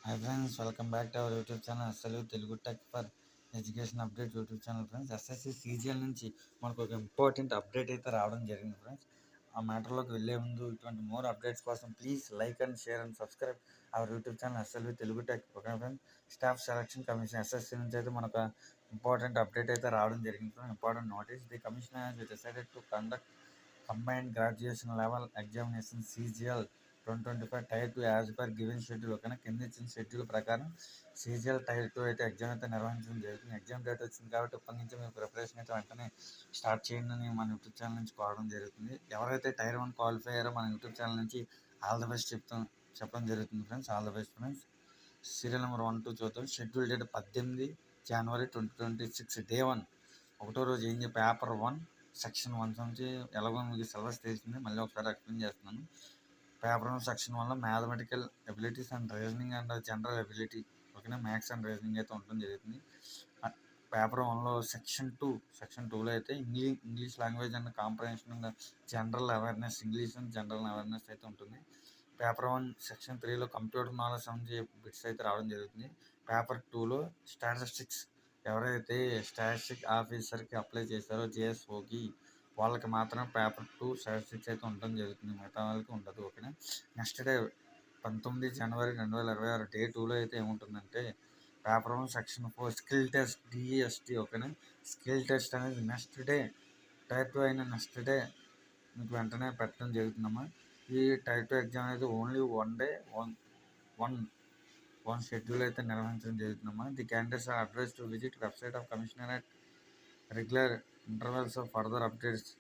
Hi friends, welcome back to our YouTube channel Asalu Telugu tech for education update YouTube channel. Friends, SSC CGL నుంచి మనకు ఒక important update అయితే రావడం జరిగింది. Friends, ఆ మ్యాటర్లోకి వెళ్ళే ముందు ఇటువంటి మోర్ అప్డేట్స్ కోసం please like and share and subscribe our YouTube channel Asalu Telugu tech. Okay friends, staff selection commission SSC నుంచి అయితే మనకు ఇంపార్టెంట్ అప్డేట్ అయితే రావడం జరిగింది. Important notice: the commission has decided to conduct combined graduation level examination CGL 2025 tier 2 as per given schedule. ఓకేనా, కింద ఇచ్చిన schedule ప్రకారం సీజీఎల్ టైర్ 2 అయితే ఎగ్జామ్ అయితే నిర్వహించడం జరుగుతుంది. ఎగ్జామ్ డేట్ వచ్చింది కాబట్టి ఇప్పటి నుంచి మీ ప్రిపరేషన్ అయితే వెంటనే స్టార్ట్ చేయండి అని మన యూట్యూబ్ ఛానల్ నుంచి కోవడం జరుగుతుంది. ఎవరైతే టైర్ 1 క్వాలిఫై అయ్యారో మన యూట్యూబ్ ఛానల్ నుంచి ఆల్ ద బెస్ట్ చెప్పడం జరుగుతుంది. Friends, all the best friends. Serial number 1 2 చూద్దాం. షెడ్యూల్ డేట్ 18 జనవరి 2026 డే 1. ఒకటో రోజు ఏం చెప్పి పేపర్ 1 సెక్షన్ 1 నుంచి ఎలాగో మీకు సిలబస్ తెలిసింది, మళ్ళీ ఒకసారి ఎక్స్ప్లెయిన్ చేస్తున్నాను. పేపర్ 1 సెక్షన్ 1లో mathematical abilities and reasoning and general ability. ఓకేనా, మ్యాథ్స్ అండ్ రీజనింగ్ అయితే ఉండడం జరుగుతుంది. పేపర్ 1లో సెక్షన్ 2లో అయితే English language and comprehension and general awareness, English and general awareness అయితే ఉంటుంది. పేపర్ 1 సెక్షన్ 3లో కంప్యూటర్ నాలెడ్జ్ సంబంధించి బిట్స్ అయితే రావడం జరుగుతుంది. పేపర్ 2లో స్టాటిస్టిక్స్, ఎవరైతే స్టాటిస్టిక్ ఆఫీసర్కి అప్లై చేశారో జేఎస్ఓకి వాళ్ళకి మాత్రం పేపర్ 2 స్టాటిస్టిక్స్ అయితే ఉండడం జరుగుతుంది, మిగతా వాళ్ళకి ఉండదు. ఓకేనా, నెక్స్ట్ డే 19 జనవరి 2026 డే 2లో అయితే ఏముంటుందంటే paper 1 section 4 skill test DST. ఓకేనా, స్కిల్ టెస్ట్ అనేది నెక్స్ట్ డే టైర్ 2 అయిన నెక్స్ట్ డే మీకు వెంటనే పెట్టడం జరుగుతుందమ్మా. ఈ టైర్ 2 ఎగ్జామ్ అనేది ఓన్లీ వన్ షెడ్యూల్ అయితే నిర్వహించడం జరుగుతుందమ్మా. The candidates are advise to visit website of commissionerate regular intervals of further updates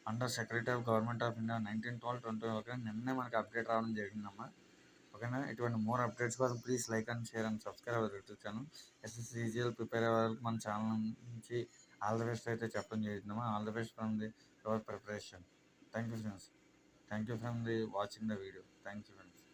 under secretary of government of India 19/12/20. Okay, నిన్నే మనకి అప్డేట్ రావడం జరిగిందమ్మా. ఓకేనా, ఇటువంటి మోర్ అప్డేట్స్ కోసం please like and share and subscribe our YouTube channel. ఎస్ఎస్సిజిఎల్ prepare అయ్యే వాళ్ళకి మన ఛానల్ నుంచి ఆల్ ద బెస్ట్ అయితే చెప్పడం జరుగుతుందమ్మా. All the best from the your preparation. Thank you friends. Thank you from the watching the video. Thank you friends.